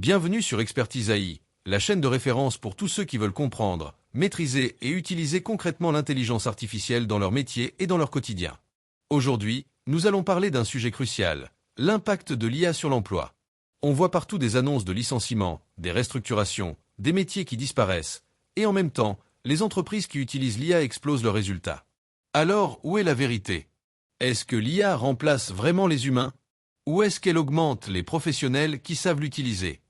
Bienvenue sur Expertise AI, la chaîne de référence pour tous ceux qui veulent comprendre, maîtriser et utiliser concrètement l'intelligence artificielle dans leur métier et dans leur quotidien. Aujourd'hui, nous allons parler d'un sujet crucial, l'impact de l'IA sur l'emploi. On voit partout des annonces de licenciements, des restructurations, des métiers qui disparaissent, et en même temps, les entreprises qui utilisent l'IA explosent leurs résultats. Alors, où est la vérité? Est-ce que l'IA remplace vraiment les humains? Ou est-ce qu'elle augmente les professionnels qui savent l'utiliser?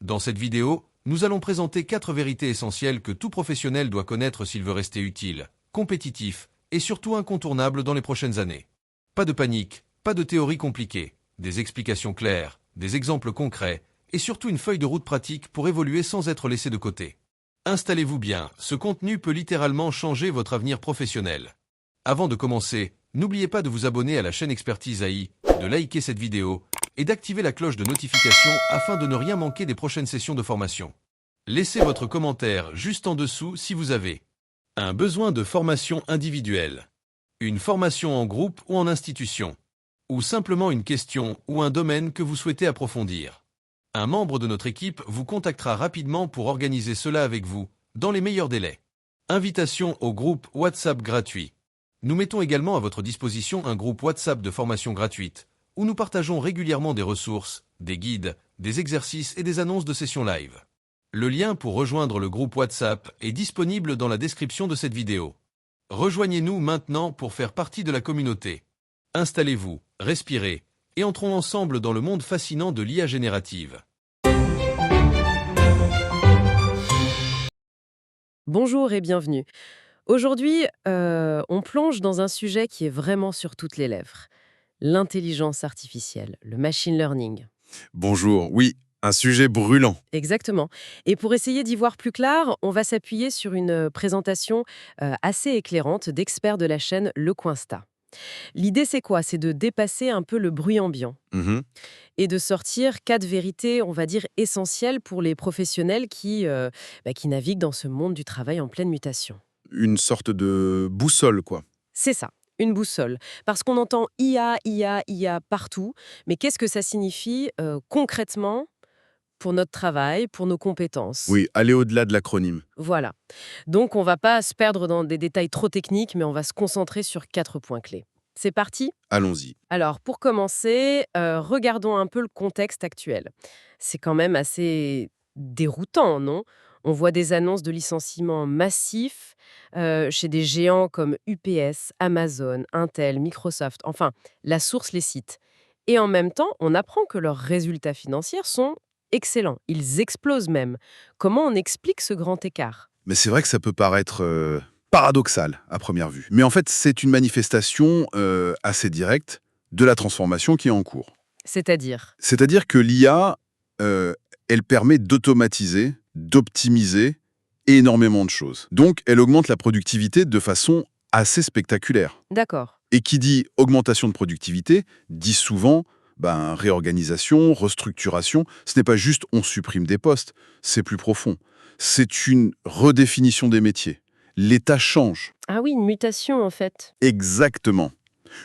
Dans cette vidéo, nous allons présenter 4 vérités essentielles que tout professionnel doit connaître s'il veut rester utile, compétitif et surtout incontournable dans les prochaines années. Pas de panique, pas de théorie compliquée, des explications claires, des exemples concrets et surtout une feuille de route pratique pour évoluer sans être laissé de côté. Installez-vous bien, ce contenu peut littéralement changer votre avenir professionnel. Avant de commencer, n'oubliez pas de vous abonner à la chaîne Expertise AI, de liker cette vidéo et d'activer la cloche de notification afin de ne rien manquer des prochaines sessions de formation. Laissez votre commentaire juste en dessous si vous avez un besoin de formation individuelle, une formation en groupe ou en institution, ou simplement une question ou un domaine que vous souhaitez approfondir. Un membre de notre équipe vous contactera rapidement pour organiser cela avec vous, dans les meilleurs délais. Invitation au groupe WhatsApp gratuit. Nous mettons également à votre disposition un groupe WhatsApp de formation gratuite, où nous partageons régulièrement des ressources, des guides, des exercices et des annonces de sessions live. Le lien pour rejoindre le groupe WhatsApp est disponible dans la description de cette vidéo. Rejoignez-nous maintenant pour faire partie de la communauté. Installez-vous, respirez, et entrons ensemble dans le monde fascinant de l'IA générative. Bonjour et bienvenue. Aujourd'hui, on plonge dans un sujet qui est vraiment sur toutes les lèvres. L'intelligence artificielle, le machine learning. Bonjour, oui, un sujet brûlant. Exactement. Et pour essayer d'y voir plus clair, on va s'appuyer sur une présentation assez éclairante d'experts de la chaîne Le Coinsta. L'idée, c'est quoi? C'est de dépasser un peu le bruit ambiant Mhm. et de sortir 4 vérités, on va dire, essentielles pour les professionnels qui naviguent dans ce monde du travail en pleine mutation. Une sorte de boussole, quoi. C'est ça, une boussole. Parce qu'on entend IA, IA, IA partout, mais qu'est-ce que ça signifie concrètement pour notre travail, pour nos compétences? Oui, aller au-delà de l'acronyme. Voilà. Donc on va pas se perdre dans des détails trop techniques, mais on va se concentrer sur 4 points clés. C'est parti? Allons-y. Alors, pour commencer, regardons un peu le contexte actuel. C'est quand même assez déroutant, non? On voit des annonces de licenciements massifs chez des géants comme UPS, Amazon, Intel, Microsoft, enfin, la source les cite. Et en même temps, on apprend que leurs résultats financiers sont excellents. Ils explosent même. Comment on explique ce grand écart? Mais c'est vrai que ça peut paraître paradoxal à première vue. Mais en fait, c'est une manifestation assez directe de la transformation qui est en cours. C'est-à-dire? C'est-à-dire que l'IA, elle permet d'automatiser, d'optimiser énormément de choses. Donc, elle augmente la productivité de façon assez spectaculaire. D'accord. Et qui dit augmentation de productivité, dit souvent réorganisation, restructuration. Ce n'est pas juste on supprime des postes, c'est plus profond. C'est une redéfinition des métiers. L'État change. Ah oui, une mutation en fait. Exactement.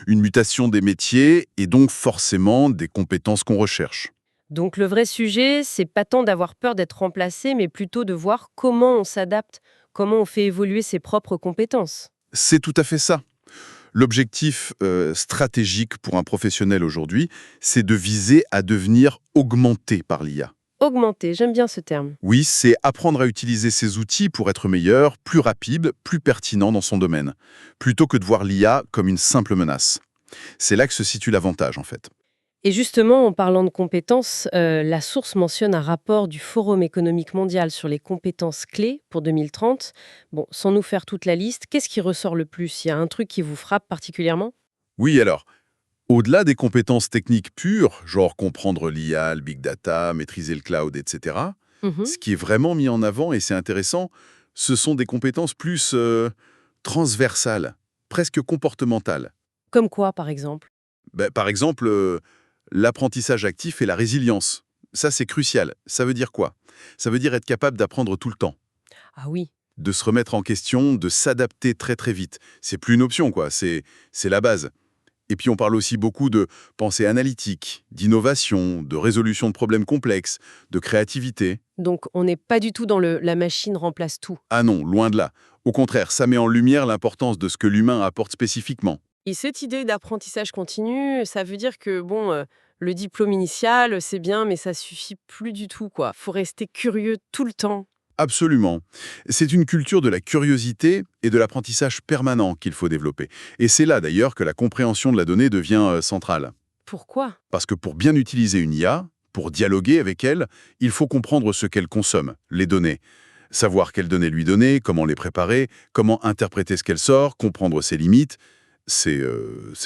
Une mutation des métiers et donc forcément des compétences qu'on recherche. Donc le vrai sujet, c'est pas tant d'avoir peur d'être remplacé, mais plutôt de voir comment on s'adapte, comment on fait évoluer ses propres compétences. C'est tout à fait ça. L'objectif stratégique pour un professionnel aujourd'hui, c'est de viser à devenir augmenté par l'IA. Augmenter, j'aime bien ce terme. Oui, c'est apprendre à utiliser ces outils pour être meilleur, plus rapide, plus pertinent dans son domaine, plutôt que de voir l'IA comme une simple menace. C'est là que se situe l'avantage, en fait. Et justement, en parlant de compétences, la source mentionne un rapport du Forum économique mondial sur les compétences clés pour 2030. Bon, sans nous faire toute la liste, qu'est-ce qui ressort le plus? Il y a un truc qui vous frappe particulièrement? Oui, alors, au-delà des compétences techniques pures, genre comprendre l'IA, le big data, maîtriser le cloud, etc., Mhm. ce qui est vraiment mis en avant, et c'est intéressant, ce sont des compétences plus transversales, presque comportementales. Comme quoi, par exemple? Par exemple, l'apprentissage actif et la résilience. Ça, c'est crucial. Ça veut dire quoi? Ça veut dire être capable d'apprendre tout le temps, Ah oui, de se remettre en question, de s'adapter très très vite. C'est plus une option, quoi. C'est la base. Et puis on parle aussi beaucoup de pensée analytique, d'innovation, de résolution de problèmes complexes, de créativité. Donc, on n'est pas du tout dans la machine remplace tout. Ah non, loin de là. Au contraire, ça met en lumière l'importance de ce que l'humain apporte spécifiquement. Et cette idée d'apprentissage continu, ça veut dire que, bon, le diplôme initial, c'est bien, mais ça suffit plus du tout, quoi. Faut rester curieux tout le temps. Absolument. C'est une culture de la curiosité et de l'apprentissage permanent qu'il faut développer. Et c'est là d'ailleurs que la compréhension de la donnée devient centrale. Pourquoi? Parce que pour bien utiliser une IA, pour dialoguer avec elle, il faut comprendre ce qu'elle consomme, les données. Savoir quelles données lui donner, comment les préparer, comment interpréter ce qu'elle sort, comprendre ses limites, c'est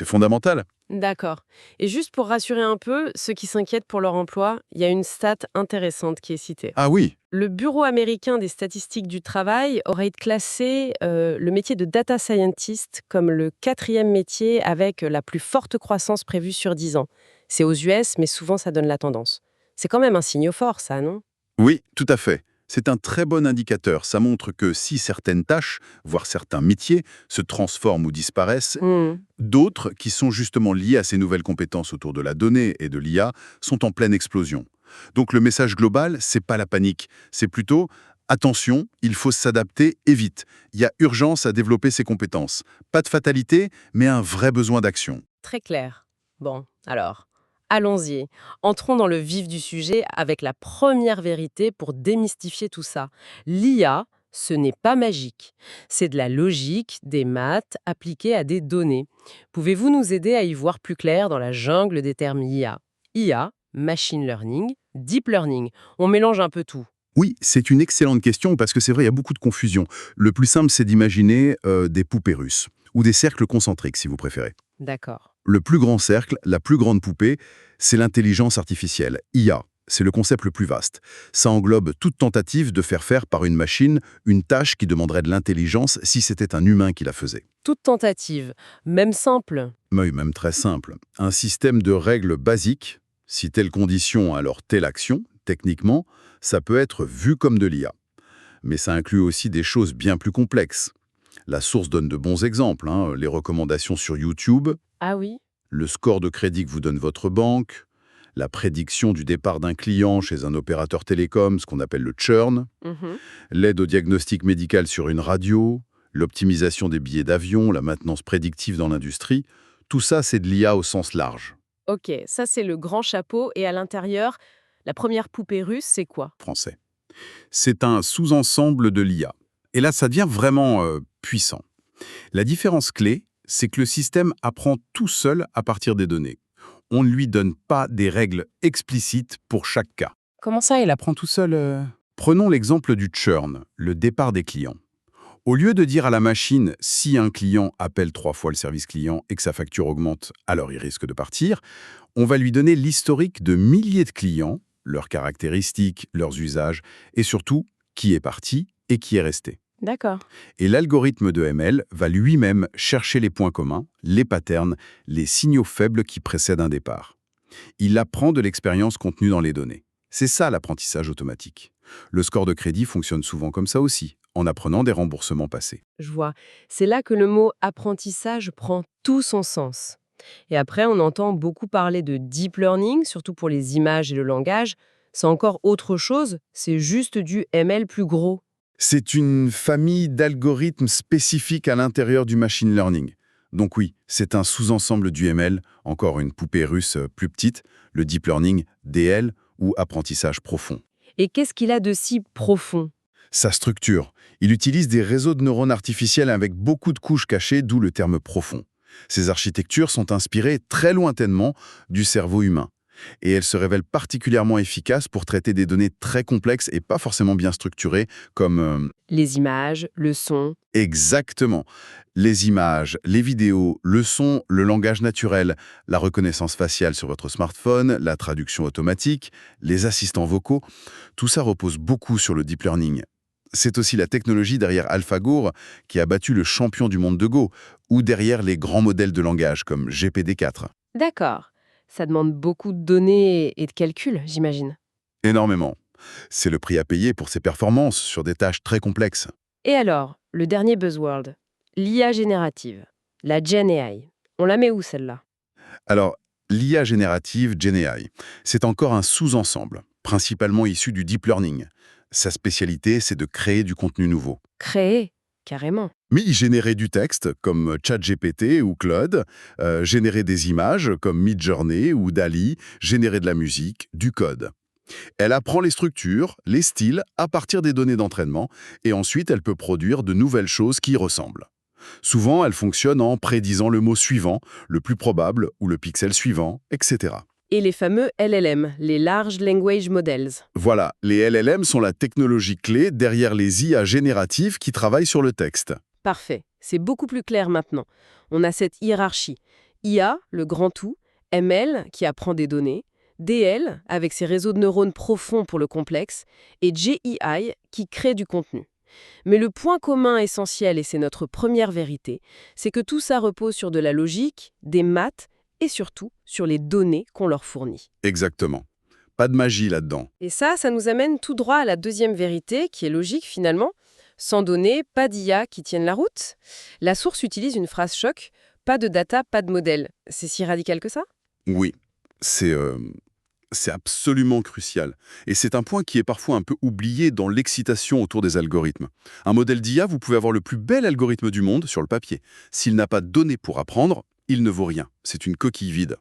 fondamental. D'accord. Et juste pour rassurer un peu ceux qui s'inquiètent pour leur emploi, il y a une stat intéressante qui est citée. Ah oui, Le Bureau américain des statistiques du travail aurait classé le métier de data scientist comme le 4e métier avec la plus forte croissance prévue sur 10 ans. C'est aux US, mais souvent ça donne la tendance. C'est quand même un signe fort, ça, non? oui, tout à fait. C'est un très bon indicateur. Ça montre que si certaines tâches, voire certains métiers, se transforment ou disparaissent, Hmm. d'autres, qui sont justement liés à ces nouvelles compétences autour de la donnée et de l'IA, sont en pleine explosion. Donc le message global, c'est pas la panique, c'est plutôt attention, il faut s'adapter et vite. Il y a urgence à développer ces compétences. Pas de fatalité, mais un vrai besoin d'action. Très clair. Bon, alors, allons-y. Entrons dans le vif du sujet avec la première vérité pour démystifier tout ça. L'IA, ce n'est pas magique. C'est de la logique, des maths appliquées à des données. Pouvez-vous nous aider à y voir plus clair dans la jungle des termes IA? IA, machine learning, deep learning. On mélange un peu tout. Oui, c'est une excellente question parce que c'est vrai, il y a beaucoup de confusion. Le plus simple, c'est d'imaginer des poupées russes ou des cercles concentriques, si vous préférez. D'accord. Le plus grand cercle, la plus grande poupée, c'est l'intelligence artificielle, IA. C'est le concept le plus vaste. Ça englobe toute tentative de faire par une machine une tâche qui demanderait de l'intelligence si c'était un humain qui la faisait. Toute tentative, même simple. Mais même très simple. Un système de règles basiques, si telle condition, alors telle action, techniquement, ça peut être vu comme de l'IA. Mais ça inclut aussi des choses bien plus complexes. La source donne de bons exemples, hein, les recommandations sur YouTube, Ah oui? le score de crédit que vous donne votre banque, la prédiction du départ d'un client chez un opérateur télécom, ce qu'on appelle le churn, Mhm. l'aide au diagnostic médical sur une radio, l'optimisation des billets d'avion, la maintenance prédictive dans l'industrie, tout ça c'est de l'IA au sens large. Ok, ça c'est le grand chapeau. Et à l'intérieur, la première poupée russe, c'est quoi? Français. C'est un sous-ensemble de l'IA. Et là, ça devient vraiment puissant. La différence clé, c'est que le système apprend tout seul à partir des données. On ne lui donne pas des règles explicites pour chaque cas. Comment ça, il apprend tout seul Prenons l'exemple du churn, le départ des clients. Au lieu de dire à la machine si un client appelle 3 fois le service client et que sa facture augmente, alors il risque de partir, on va lui donner l'historique de milliers de clients, leurs caractéristiques, leurs usages et surtout qui est parti et qui est resté. D'accord. Et l'algorithme de ML va lui-même chercher les points communs, les patterns, les signaux faibles qui précèdent un départ. Il apprend de l'expérience contenue dans les données. C'est ça l'apprentissage automatique. Le score de crédit fonctionne souvent comme ça aussi, en apprenant des remboursements passés. Je vois. C'est là que le mot apprentissage prend tout son sens. Et après, on entend beaucoup parler de deep learning, surtout pour les images et le langage. C'est encore autre chose, c'est juste du ML plus gros. C'est une famille d'algorithmes spécifiques à l'intérieur du machine learning. Donc oui, c'est un sous-ensemble du ML, encore une poupée russe plus petite, le deep learning, DL, ou apprentissage profond. Et qu'est-ce qu'il a de si profond? Sa structure. Il utilise des réseaux de neurones artificiels avec beaucoup de couches cachées, d'où le terme profond. Ces architectures sont inspirées très lointainement du cerveau humain. Et elles se révèlent particulièrement efficaces pour traiter des données très complexes et pas forcément bien structurées, comme... Les images, le son. Exactement. Les images, les vidéos, le son, le langage naturel, la reconnaissance faciale sur votre smartphone, la traduction automatique, les assistants vocaux, tout ça repose beaucoup sur le deep learning. C'est aussi la technologie derrière AlphaGo qui a battu le champion du monde de Go, ou derrière les grands modèles de langage comme GPT-4. D'accord. Ça demande beaucoup de données et de calculs, j'imagine. Énormément. C'est le prix à payer pour ses performances sur des tâches très complexes. Et alors, le dernier buzzword, l'IA générative, la Gen AI. On la met où celle-là? Alors, l'IA générative GenAI, c'est encore un sous-ensemble, principalement issu du deep learning. Sa spécialité, c'est de créer du contenu nouveau. Créer, carrément. Mais y générer du texte, comme ChatGPT ou Claude, générer des images, comme Midjourney ou DALL-E, générer de la musique, du code. Elle apprend les structures, les styles, à partir des données d'entraînement, et ensuite elle peut produire de nouvelles choses qui y ressemblent. Souvent, elle fonctionne en prédisant le mot suivant, le plus probable ou le pixel suivant, etc. Et les fameux LLM, les Large Language Models. Voilà, les LLM sont la technologie clé derrière les IA génératives qui travaillent sur le texte. Parfait, c'est beaucoup plus clair maintenant. On a cette hiérarchie. IA, le grand tout, ML, qui apprend des données, DL, avec ses réseaux de neurones profonds pour le complexe, et GEI, qui crée du contenu. Mais le point commun essentiel, et c'est notre première vérité, c'est que tout ça repose sur de la logique, des maths, et surtout sur les données qu'on leur fournit. Exactement. Pas de magie là-dedans. Et ça nous amène tout droit à la deuxième vérité, qui est logique finalement. Sans données, pas d'IA qui tiennent la route. La source utilise une phrase choc, pas de data, pas de modèle. C'est si radical que ça? Oui, c'est absolument crucial. Et c'est un point qui est parfois un peu oublié dans l'excitation autour des algorithmes. Un modèle d'IA, vous pouvez avoir le plus bel algorithme du monde sur le papier. S'il n'a pas de données pour apprendre, il ne vaut rien. C'est une coquille vide.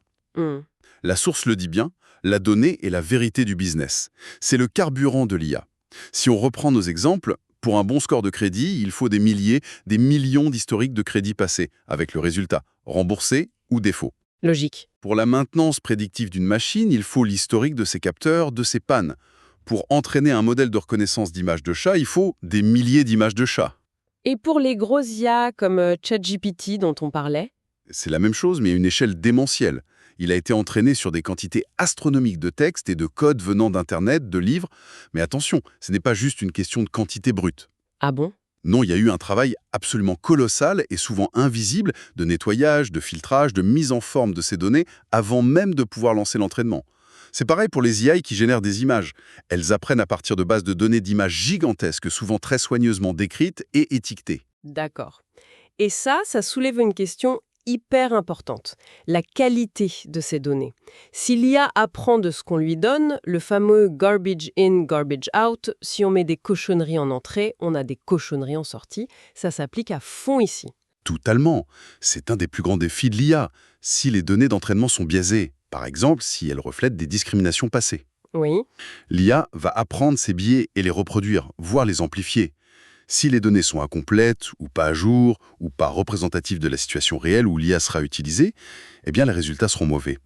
La source le dit bien, la donnée est la vérité du business. C'est le carburant de l'IA. Si on reprend nos exemples, pour un bon score de crédit, il faut des milliers, des millions d'historiques de crédits passés, avec le résultat, remboursé ou défaut. Logique. Pour la maintenance prédictive d'une machine, il faut l'historique de ses capteurs, de ses pannes. Pour entraîner un modèle de reconnaissance d'images de chat, il faut des milliers d'images de chat. Et pour les grosses IA comme ChatGPT dont on parlait? C'est la même chose, mais à une échelle démentielle. Il a été entraîné sur des quantités astronomiques de textes et de codes venant d'Internet, de livres. Mais attention, ce n'est pas juste une question de quantité brute. Ah bon? Non, il y a eu un travail absolument colossal et souvent invisible de nettoyage, de filtrage, de mise en forme de ces données avant même de pouvoir lancer l'entraînement. C'est pareil pour les IA qui génèrent des images. Elles apprennent à partir de bases de données d'images gigantesques, souvent très soigneusement décrites et étiquetées. D'accord. Et ça soulève une question hyper importante, la qualité de ces données. Si l'IA apprend de ce qu'on lui donne, le fameux garbage in, garbage out, si on met des cochonneries en entrée, on a des cochonneries en sortie, ça s'applique à fond ici. Totalement. C'est un des plus grands défis de l'IA. Si les données d'entraînement sont biaisées, par exemple si elles reflètent des discriminations passées, Oui, l'IA va apprendre ces biais et les reproduire, voire les amplifier. Si les données sont incomplètes, ou pas à jour, ou pas représentatives de la situation réelle où l'IA sera utilisée, eh bien les résultats seront mauvais.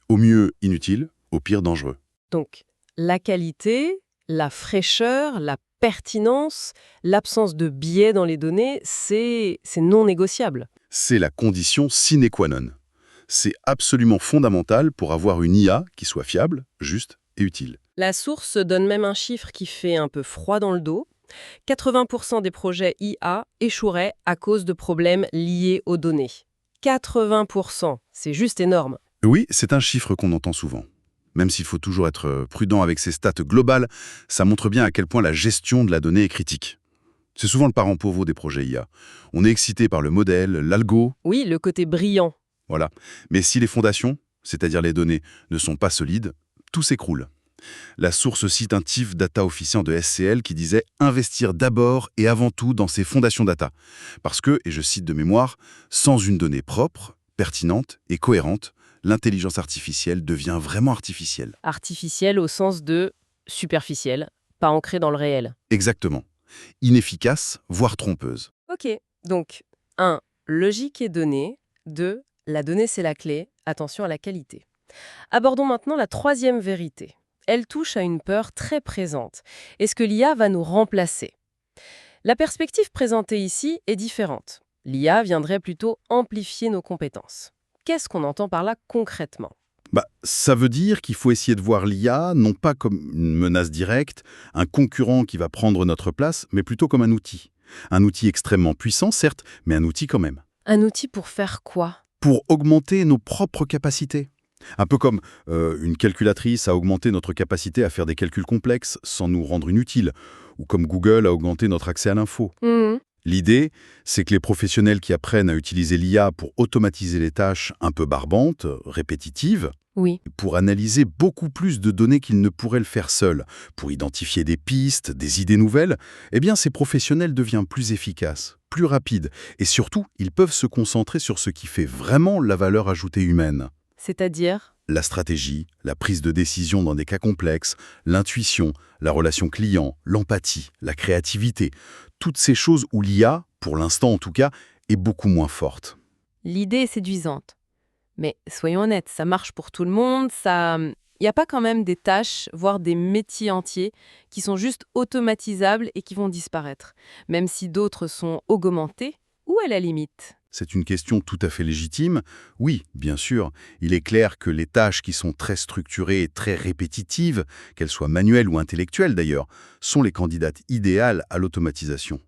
Au mieux inutiles, au pire dangereux. donc la qualité, la fraîcheur, la pertinence, l'absence de biais dans les données, c'est non négociable. C'est la condition sine qua non. C'est absolument fondamental pour avoir une IA qui soit fiable, juste et utile. La source donne même un chiffre qui fait un peu froid dans le dos. 80% des projets IA échoueraient à cause de problèmes liés aux données. 80%, c'est juste énorme. Oui, c'est un chiffre qu'on entend souvent. Même s'il faut toujours être prudent avec ces stats globales, ça montre bien à quel point la gestion de la donnée est critique. C'est souvent le parent pauvre des projets IA. On est excité par le modèle, l'algo, Oui, le côté brillant. voilà. Mais si les fondations, c'est-à-dire les données, ne sont pas solides, tout s'écroule. La source cite un chief data officer de SCL qui disait « investir d'abord et avant tout dans ces fondations data ». Parce que, et je cite de mémoire, sans une donnée propre, pertinente et cohérente, l'intelligence artificielle devient vraiment artificielle. Artificiel au sens de superficiel, pas ancré dans le réel. Exactement. Inefficace, voire trompeuse. Ok, donc 1. Logique et donnée. 2. La donnée c'est la clé, attention à la qualité. Abordons maintenant la troisième vérité. Elle touche à une peur très présente. Est-ce que l'IA va nous remplacer? La perspective présentée ici est différente. L'IA viendrait plutôt amplifier nos compétences. Qu'est-ce qu'on entend par là concrètement? Ça veut dire qu'il faut essayer de voir l'IA non pas comme une menace directe, un concurrent qui va prendre notre place, mais plutôt comme un outil. Un outil extrêmement puissant, certes, mais un outil quand même. Un outil pour faire quoi? Pour augmenter nos propres capacités. Un peu comme une calculatrice a augmenté notre capacité à faire des calculs complexes sans nous rendre inutiles, ou comme Google a augmenté notre accès à l'info. L'idée, c'est que les professionnels qui apprennent à utiliser l'IA pour automatiser les tâches un peu barbantes, répétitives, Oui. pour analyser beaucoup plus de données qu'ils ne pourraient le faire seuls, pour identifier des pistes, des idées nouvelles, eh bien ces professionnels deviennent plus efficaces, plus rapides, et surtout, ils peuvent se concentrer sur ce qui fait vraiment la valeur ajoutée humaine. C'est-à-dire? La stratégie, la prise de décision dans des cas complexes, l'intuition, la relation client, l'empathie, la créativité, toutes ces choses où l'IA, pour l'instant en tout cas, est beaucoup moins forte. L'idée est séduisante. Mais soyons honnêtes, ça marche pour tout le monde, ça... Il n'y a pas quand même des tâches, voire des métiers entiers, qui sont juste automatisables et qui vont disparaître, même si d'autres sont augmentés ou à la limite. C'est une question tout à fait légitime. Oui, bien sûr, il est clair que les tâches qui sont très structurées et très répétitives, qu'elles soient manuelles ou intellectuelles d'ailleurs, sont les candidates idéales à l'automatisation.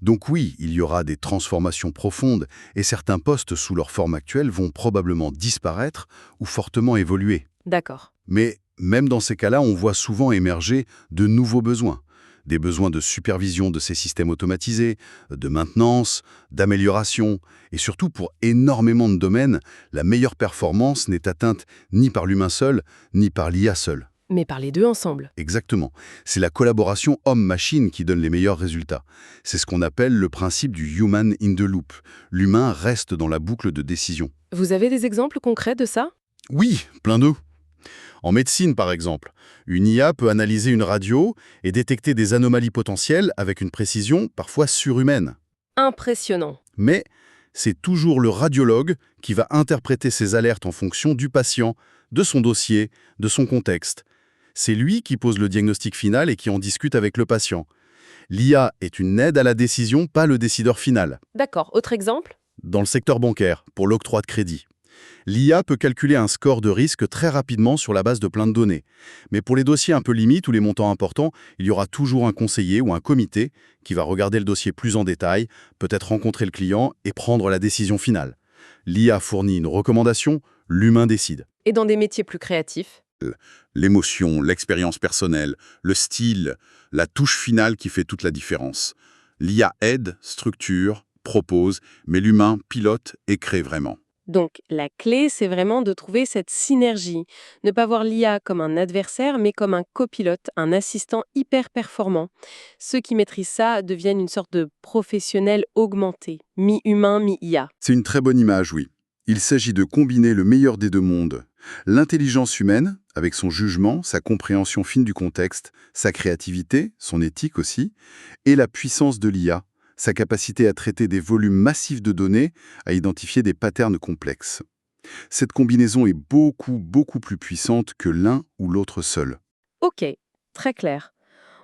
Donc oui, il y aura des transformations profondes et certains postes sous leur forme actuelle vont probablement disparaître ou fortement évoluer. D'accord. Mais même dans ces cas-là, on voit souvent émerger de nouveaux besoins. Des besoins de supervision de ces systèmes automatisés, de maintenance, d'amélioration. Et surtout, pour énormément de domaines, la meilleure performance n'est atteinte ni par l'humain seul, ni par l'IA seule. Mais par les deux ensemble. Exactement. C'est la collaboration homme-machine qui donne les meilleurs résultats. C'est ce qu'on appelle le principe du human in the loop. L'humain reste dans la boucle de décision. Vous avez des exemples concrets de ça? Oui, plein d'eux. En médecine, par exemple, une IA peut analyser une radio et détecter des anomalies potentielles avec une précision parfois surhumaine. Impressionnant. Mais c'est toujours le radiologue qui va interpréter ces alertes en fonction du patient, de son dossier, de son contexte. C'est lui qui pose le diagnostic final et qui en discute avec le patient. L'IA est une aide à la décision, pas le décideur final. D'accord. Autre exemple? Dans le secteur bancaire, pour l'octroi de crédit, l'IA peut calculer un score de risque très rapidement sur la base de plein de données. Mais pour les dossiers un peu limites ou les montants importants, il y aura toujours un conseiller ou un comité qui va regarder le dossier plus en détail, peut-être rencontrer le client et prendre la décision finale. L'IA fournit une recommandation, l'humain décide. Et dans des métiers plus créatifs? L'émotion, l'expérience personnelle, le style, la touche finale qui fait toute la différence. L'IA aide, structure, propose, mais l'humain pilote et crée vraiment. Donc, la clé, c'est vraiment de trouver cette synergie. Ne pas voir l'IA comme un adversaire, mais comme un copilote, un assistant hyper performant. Ceux qui maîtrisent ça deviennent une sorte de professionnel augmenté, mi-humain, mi-IA. C'est une très bonne image, oui. Il s'agit de combiner le meilleur des deux mondes. L'intelligence humaine, avec son jugement, sa compréhension fine du contexte, sa créativité, son éthique aussi, et la puissance de l'IA, sa capacité à traiter des volumes massifs de données, à identifier des patterns complexes. Cette combinaison est beaucoup plus puissante que l'un ou l'autre seul. Ok, très clair.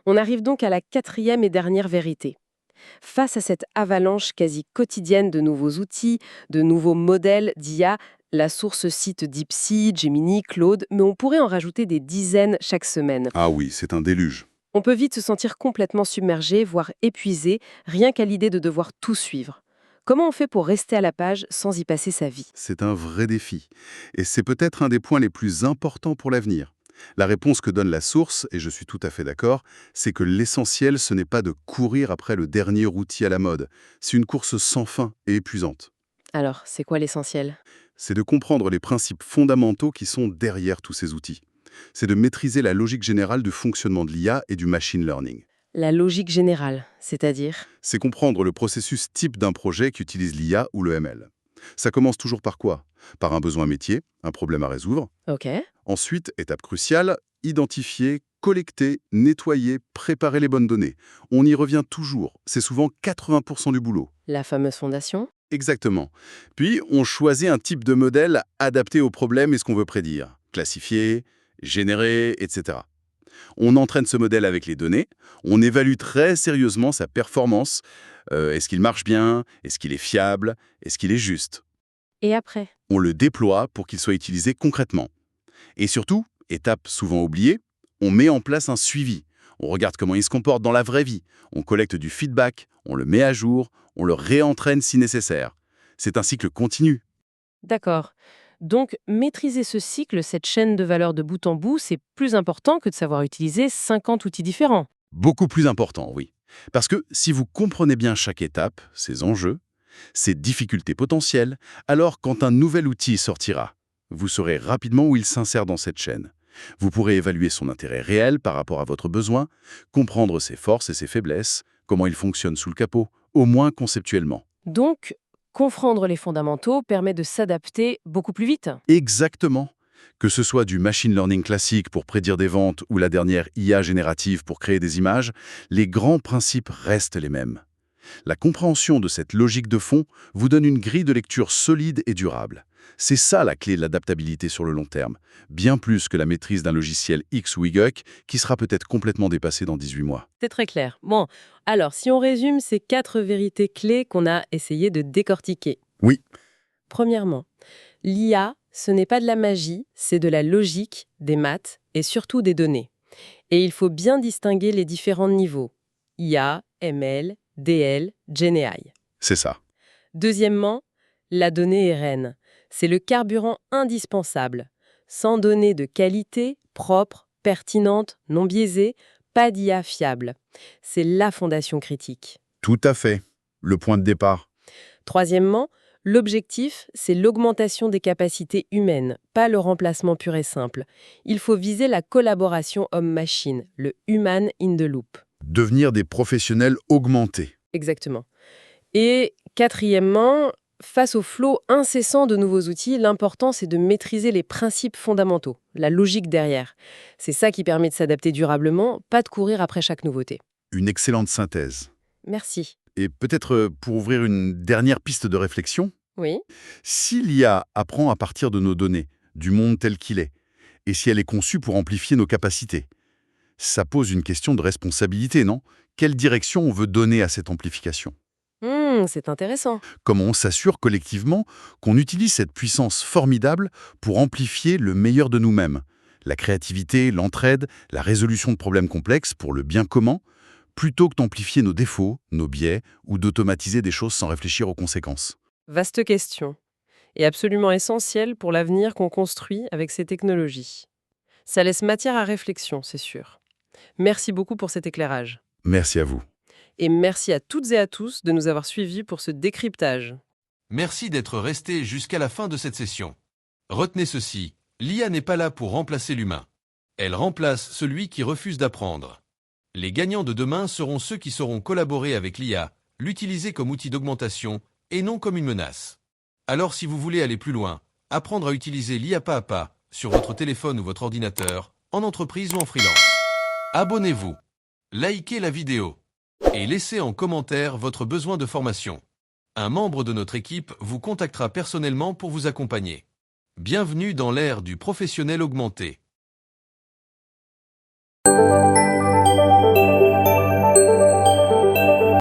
On arrive donc à la quatrième et dernière vérité. Face à cette avalanche quasi quotidienne de nouveaux outils, de nouveaux modèles d'IA, la source cite DeepSeek, Gemini, Claude, mais on pourrait en rajouter des dizaines chaque semaine. Ah oui, c'est un déluge. On peut vite se sentir complètement submergé, voire épuisé, rien qu'à l'idée de devoir tout suivre. Comment on fait pour rester à la page sans y passer sa vie? C'est un vrai défi. Et c'est peut-être un des points les plus importants pour l'avenir. La réponse que donne la source, et je suis tout à fait d'accord, c'est que l'essentiel, ce n'est pas de courir après le dernier outil à la mode. C'est une course sans fin et épuisante. Alors, c'est quoi l'essentiel? C'est de comprendre les principes fondamentaux qui sont derrière tous ces outils. C'est de maîtriser la logique générale du fonctionnement de l'IA et du machine learning. La logique générale, c'est-à-dire? C'est comprendre le processus type d'un projet qui utilise l'IA ou le ML. Ça commence toujours par quoi? Par un besoin métier, un problème à résoudre. Ok. Ensuite, étape cruciale, identifier, collecter, nettoyer, préparer les bonnes données. On y revient toujours. C'est souvent 80% du boulot. La fameuse fondation? Exactement. Puis, on choisit un type de modèle adapté au problème et ce qu'on veut prédire. Classifier, générer, etc. On entraîne ce modèle avec les données, on évalue très sérieusement sa performance. Est-ce qu'il marche bien? Est-ce qu'il est fiable? Est-ce qu'il est juste? Et après? On le déploie pour qu'il soit utilisé concrètement. Et surtout, étape souvent oubliée, on met en place un suivi. On regarde comment il se comporte dans la vraie vie. On collecte du feedback, on le met à jour, on le réentraîne si nécessaire. C'est un cycle continu. D'accord. Donc, maîtriser ce cycle, cette chaîne de valeur de bout en bout, c'est plus important que de savoir utiliser 50 outils différents. Beaucoup plus important, oui. Parce que si vous comprenez bien chaque étape, ses enjeux, ses difficultés potentielles, alors quand un nouvel outil sortira, vous saurez rapidement où il s'insère dans cette chaîne. Vous pourrez évaluer son intérêt réel par rapport à votre besoin, comprendre ses forces et ses faiblesses, comment il fonctionne sous le capot, au moins conceptuellement. Donc, confondre les fondamentaux permet de s'adapter beaucoup plus vite. Exactement. Que ce soit du machine learning classique pour prédire des ventes ou la dernière IA générative pour créer des images, les grands principes restent les mêmes. La compréhension de cette logique de fond vous donne une grille de lecture solide et durable. C'est ça la clé de l'adaptabilité sur le long terme, bien plus que la maîtrise d'un logiciel X ou Y qui sera peut-être complètement dépassé dans 18 mois. C'est très clair. Bon, alors si on résume ces 4 vérités clés qu'on a essayé de décortiquer. Oui, Premièrement, l'IA, ce n'est pas de la magie, c'est de la logique, des maths et surtout des données. Et il faut bien distinguer les différents niveaux. IA, ML, DL, GenAI. c'est ça. Deuxièmement, la donnée est reine. C'est le carburant indispensable. Sans données de qualité, propres, pertinentes, non biaisées, pas d'IA fiable. C'est la fondation critique. Tout à fait. Le point de départ. Troisièmement, l'objectif, c'est l'augmentation des capacités humaines, pas le remplacement pur et simple. Il faut viser la collaboration homme-machine, le human in the loop. Devenir des professionnels augmentés. Exactement. Et quatrièmement, face au flot incessant de nouveaux outils, l'important c'est de maîtriser les principes fondamentaux, la logique derrière. C'est ça qui permet de s'adapter durablement, pas de courir après chaque nouveauté. Une excellente synthèse. Merci. Et peut-être pour ouvrir une dernière piste de réflexion, Oui. si l'IA apprend à partir de nos données, du monde tel qu'il est, et si elle est conçue pour amplifier nos capacités, ça pose une question de responsabilité, non? Quelle direction on veut donner à cette amplification? C'est intéressant. Comment on s'assure collectivement qu'on utilise cette puissance formidable pour amplifier le meilleur de nous-mêmes? La créativité, l'entraide, la résolution de problèmes complexes pour le bien commun, plutôt que d'amplifier nos défauts, nos biais, ou d'automatiser des choses sans réfléchir aux conséquences. Vaste question. Et absolument essentielle pour l'avenir qu'on construit avec ces technologies. Ça laisse matière à réflexion, c'est sûr. Merci beaucoup pour cet éclairage. Merci à vous. Et merci à toutes et à tous de nous avoir suivis pour ce décryptage. Merci d'être resté jusqu'à la fin de cette session. Retenez ceci, l'IA n'est pas là pour remplacer l'humain. Elle remplace celui qui refuse d'apprendre. Les gagnants de demain seront ceux qui sauront collaborer avec l'IA, l'utiliser comme outil d'augmentation et non comme une menace. Alors si vous voulez aller plus loin, apprendre à utiliser l'IA pas à pas, sur votre téléphone ou votre ordinateur, en entreprise ou en freelance. Abonnez-vous, likez la vidéo et laissez en commentaire votre besoin de formation. Un membre de notre équipe vous contactera personnellement pour vous accompagner. Bienvenue dans l'ère du professionnel augmenté.